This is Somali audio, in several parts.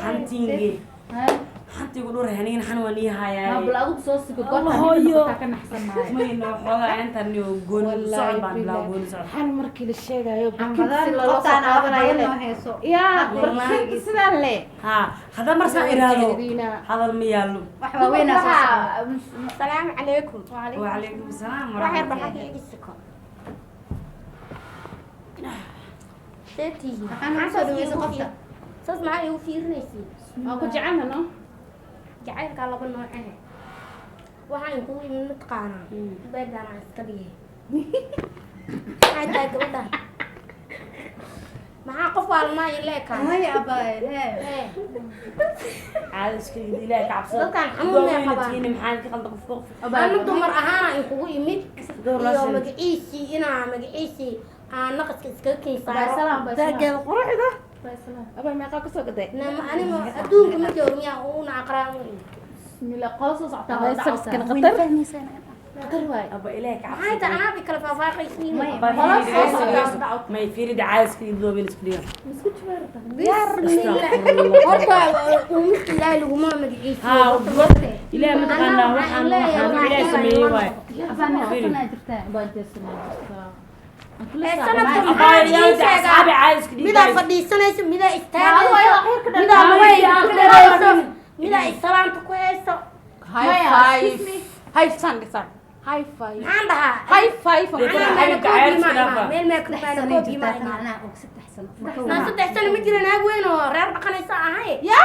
حنتينجي حنتي يقولوا رهنين حنوني هاي ما بلاقوك صوصك وقطع كان أحسن معي ما ينوحوا أنت إنه يقول صعب بعد بلاقون صعب حن مركي للشيء ده قطع أنا أبغى يلا يا مركي سنة ليه ها هذا مرسى إرادو هذا الميالو وين السلام عليكم وعليكم السلام راح ورحمة يربح الله حقي السكر تاتي أنا عسل ويسقطها صوص معي وفي رنيسي أكو جعلها نو جعلك على بال نوعين waxaan ku imid qaana beedana iska dhigay hada gabadha maxaa qof walma ileeka هاي أباي عاد اسكي إلهي كعبصة dadkan xanuun ma qabaan تيني محل كقلب قف ana dumar ahaan ay kugu imid iyo magaciisi ina magaciisi aan naqaska iska keensaaro سلام تاجل قرحة أبا ما قاك سوق ده anima adduunka ma joogniya uuna aqraan بسم الله قاصص الله عطاها يسبس كان دعوة خطر فهمي سنة قرواي أبا إلهي maxay كعبصة tahay kala faafaaqiisniin ما يفيد عايز كذي بدو بين سكريا مسكوت شوارتا horta umid ilaahay laguma magaciisi ها إلهي متقنا وحنا إلهي سميه واي أنا أصلا جرتها بنت السنة أصحابي عايز كذي midaa fadhiisanayso midaa istaagayso midaa lugaha midaa islaanta ku hayso هاي فايف هاي سان سان هاي فايف maxaan dhahaa هاي فايف meel mee kubaana koobi ma imaan أنا أقصد أحسن naa 3 sano ma jira naag weyn oo reer dhaqanaysa ahay يا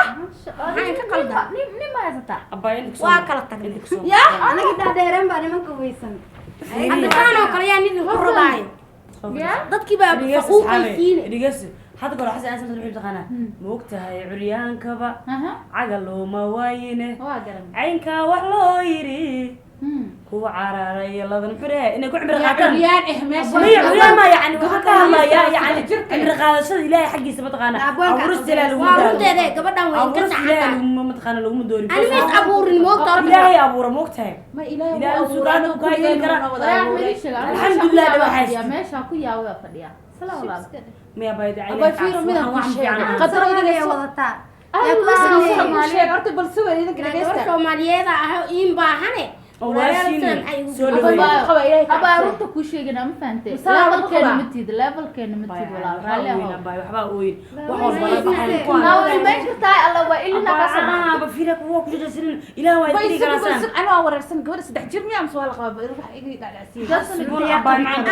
maxaan ka qaldan نما يزتا أبا إنك waa kala tagnay يا أنا قد دheereen baa nimanka weysan hadda kaan oo kale yaa nidin ku rabaayo dadkii baa faquuqaysiine dhigeyso hadda goor xasan aan samay taqana moogtahay curyaanka cagalo ma waayine caynka wax loo yiri kuwa cararay ladan xuree inay ku cimri qaataan عريان إهماش curiyaan ma yani waxa ka hadlaya yani cimri qaadashada ilaahay xaqiisa ma taqana abuurista ilaahay lagu waa runteeda gabadhan way ka abuurista saxanta ilaahay ma taqana lagu doori ani mis abuurin moogta horta ilaahay abuura moogtahay ما إله إله سبحانه وتعالى الحمد لله دواحد ماشي أكو يا ويا فديا سلام الله ما بايد عليك أبا فيرو من الشيء قدر إذا wadataa أرتب بالسوى إذا كده gabar Soomaaliyeed ah in baahane أبا أروح كل شيء أنا ما فهمت level كان متيد level كان متيد ولا رالي هو باي وحبا وين وحول بلا بحال ما ما شفتها الله وإلنا قسم أبا فيرك ووك جلسين إلى وايد تيجي راسان أنا أورر سن قبل سدح جرمي أم سؤال قاب يروح يجي على عسير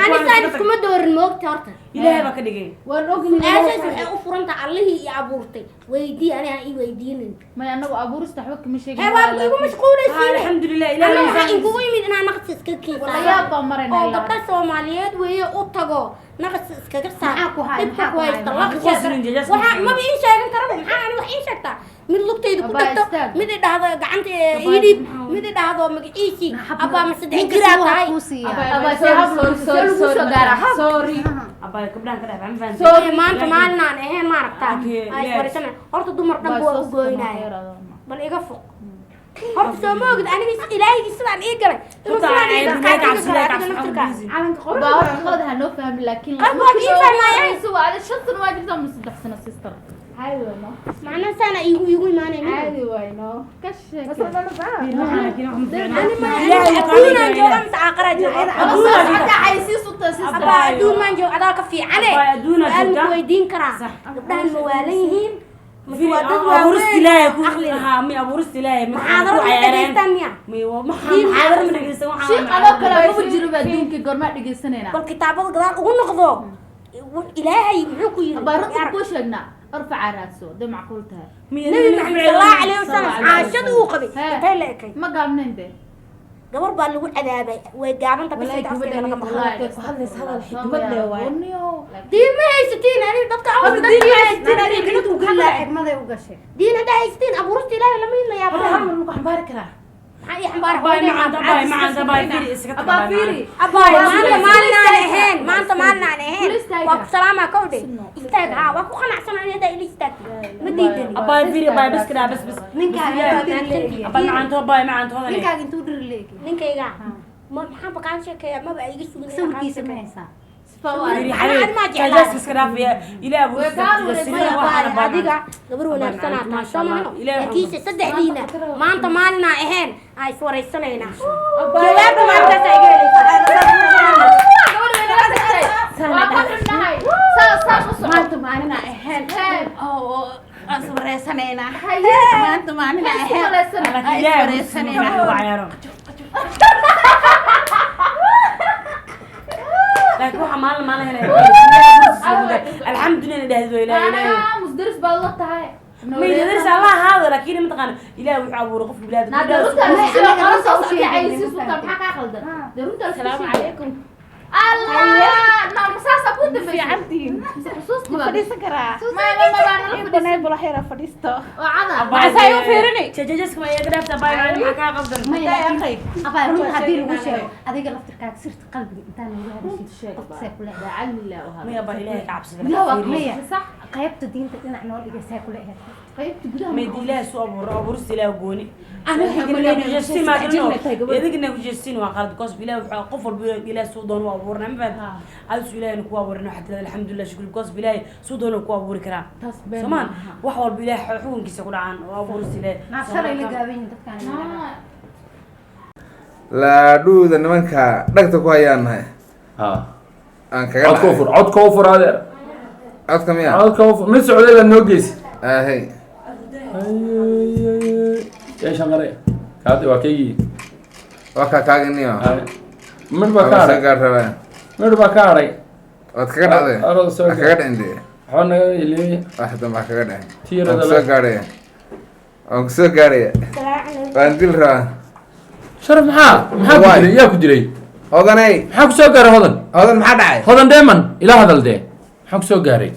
ani saan iskuma doorin moogta horta إلى ما كدقين ونوقن aasas waxay u furanta allihii i abuurtay weydii ani aan ii weydiinin ما أنا أبو رستحوك مش هيك waa igu mashquulaysiin الحمد لله ana إلى waxaa inkugu yimid inaan naqsi iska ولا kiisaa يا بمرنا oo gabdha Soomaaliyeed weeye u tago naqsi iskaga saar dibka ku haysta waxa ma ii sheegan karo maxaa ani wax ii sheegtaa mid lugtaydu ku tagto mid i dhahdo gacanta hidib mid i dhahdo magaciisi abaa ma saddex jiraa tahay أبا سهاب سوري أبا كبران كده فهم فهم soo maanta maalin aan ahayn ma aragtaa ay fariisana horta dumar dhan waa u gooynaya bal iga foq horta soo ma ogid aniga ilaahaygi sidaan ii galay inuu sidaan ii galay أبا خلد هنو فهم لكن قلبك إيه فهمايا؟ سوى على شنطة واجد من 6 سنة سيستر عادي وينو معناه سنة يقول ما أنا عادي وينو كشك أنا ما أدون أن جو أمس عقرة جو أبا عايزين صوت أبا أدون من جو أداك في عليه المكويدين كرا ده المواليين أبورس تلاقي ها مي أبورس تلاقي محاضرة دقيقتين محاضرة من دقيقتين شيء أنا كلا ما بجرب بدونك قرما دقيقتين والكتاب القدر ونقضوا إلهي معكوا أبا رد كوشنا ارفع راسه ده معقولتها نبي محمد صلى الله عليه وسلم عاشد وقبي تلاقي ما قال منين ده gabar baa lagu cadaabay way gaaban tahay والله كبدا لك diin ma haysatiin ani dadka awal diin haysatiin ani كنت وكلا حكمة وقشة diin hada haysatiin abuurta ilaahay lama ilayaa أنا هم نقول حبارك لا maxay xambaar أبا فيري abay maanta maalin aan ahayn maanta maalin aan ahayn waa ku salaama ka wadi istaag ha waa ku qanacsan inay ila istaag ma diidani أباي فيري أباي بس كده بس نينك أباي معنته أباي معنته هذا نينك أنتو در ليك ninkayga ma maxaan baqaan sheekaya ma baa iga sugin سوي كيس ما ينسى جالس بس كده في إلى أبو adiga gabar wanaagsanaa tahay soomano laakiinse saddexdiina maanta maalin aan ahayn ay iswaraysanayna jawaabta maalintaas ay ما أنتم معنا أهل أو أصبر سنينا ما أنتم معنا أهل أصبر سنينا لكن هو عمال ما له الحمد لله ده هذول أنا مدرس بالله تعالى ما يدرس الله هذا لكن متقن إلى وعبور قف بلاد السلام عليكم الله نعم مساسة كنت في عندي فديس كرا ما بنات بلا حيرة فديستو وعنا عسايو فيرني تجلس كما يقدر تباي على مكان قدر ما يا أخي أبا روح هدي الوشة هذيك لفتك صرت قلبي أنت أنا الشيء لعل الله ما يبغى إلهي كعبس لا وقلية صح قيبت دين تنا إحنا اللي جالسين كلها قيبت بدها ما يدي له سو أبو رستي وقوني أنا يديك نجسين ما كنوا يديك نجسين وقال كوس بلا قفل بلا سودان وأبورنا ما بعد هذا سويلا نكوا أبورنا حتى الحمد لله شكل كوس بلا سودان نكوا أبور كرا سمان وحول بلا حقوق كيس يقول عن وأبور سلا ناصر اللي قابين تفكر لا دودا nimanka dhagta ku hayaanahay aan kaga cod koofur adeer codka miya cod koofur mid socday la noo geesi ahay ya shaqale kaadi waa kaygi waka kaaginiyo mid ba ka haray rabaa mid ba ka haray wad kaga dhacday kaga dhacday waxaan naga iliyay waxdan baa kaga dhacay tiirada soo gaaray aan soo gaaray waan dil rabaa sharaf maxaa ku jiray yaa ku jiray hodanay maxaa ku soo gaaray hodan maxaa dhacay hodan deeman ila hadal dee maxaa ku soo gaaray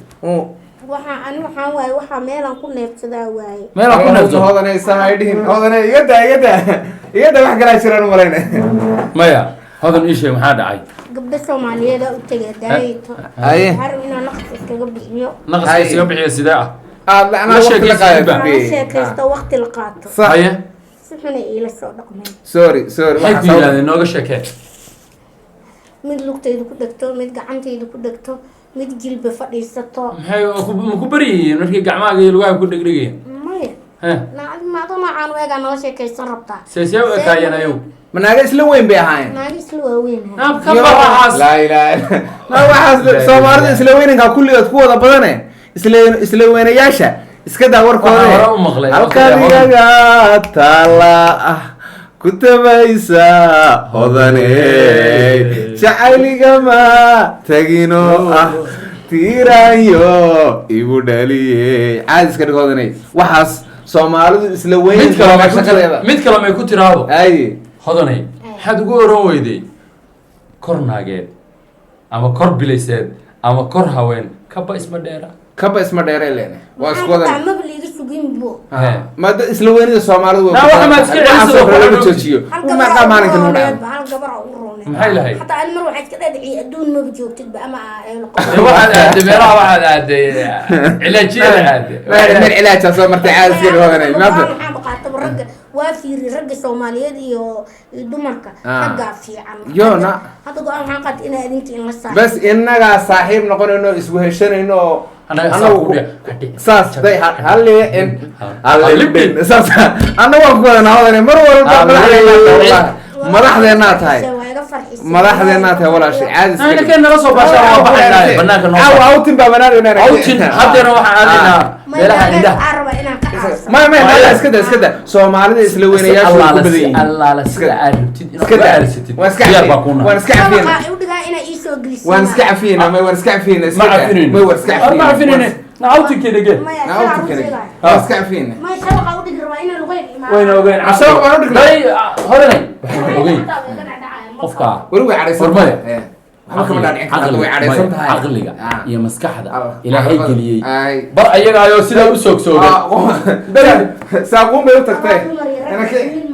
waxaan waaye waxaa meelaan ku neefsadaa waaye meelaan ku neefsado hodanay sahay dhihin hodanay igada wax kala jiraan u malayna maya hodan ii sheeg maxaa dhacay gabdho Soomaaliyeed u tagay daayto ay har inaan naqas iskaga bixiyo naqas iskaga bixiyo sidee ah ana waqti la qaaday sheekaysto waqti la qaato saxaya si xun ila soo dhaqmay sorry waxa ku yiraahday nooga sheekay mid lugtaydu ku dhagto mid gacantaydu ku dhagto mid jilba fadhiisato maxay ku bariyeen markii gacmaaga iyo lugaha ku dhigdhigeen maya maado noocaan weegaa nala sheekaysan rabtaa seesee u ekaayeen ayagu manaaga isla weyn bay ahaayeen naagi isla waaweyn laa ilaaha ma waxaas Soomaalida isla weynanka kulligood ku wada badane isla weynayaasha iska daa warkooda halkadigaga taala ah ku tabaysa hodaney jacaylgama tagino ah tiirayo igu dhaliyey caadi iska dhig hodaney waxaas Soomaalidu isla weyn mid kale may ku tiraado ay hodaney maxaad ugu oran weyday kor naageed ama kor bilayseed ama kor haween kaba isma dheera kaba isma dheeray leene waa isku wada ma bliga sugin bo ma isla weynida Soomaalidu waa waxa ma iska celiso joojiyo ma qaamaan kan u dhaw hal gabar u roonay maxay lahayd hatta al mar waxaad ka dhadhicii adduun ma joogtid ba ama waxaad aaday meelaha waxaad aaday cilaajiyada aaday meel cilaaj soo martay caadi iska dhig hodaney maanta waxaan baqaatay ragga waa fiiri ragga Soomaaliyeed iyo dumarka ragga fiican yoona hadda go'aan waxaan qaatay in adinta in la saaro bas inaga saaxiib noqonayno isku heshanayno saas day halibin saas anna waan ku wada naawadane mar walba madaxdeennaa tahay madaxdeennaa tahay walaashay caadi ayna keen nala soo baashaa waxay banaanka noo caaw outin baa banaanka outin haddana waxaan aadinaa meelaha indhaha ma iska da soomaalida isla weynayaasha ku badan yihiin allaala sida aad rabtid inaad aarsatid diyaar baa kuna waan iska cafiyna waan iska cafiyna ma cafinin نعوتك كده جد نعوتك كده بس كافين ما يسوق أودي جربائنا لغير وين وين عسوق أودي لا هذا وين قفكا وروي عريس عقلك يا مسكحة إلى هاي جلية بقى أيها أيوة سيدا وسوق ساقوم بيوتك تاي أنا كي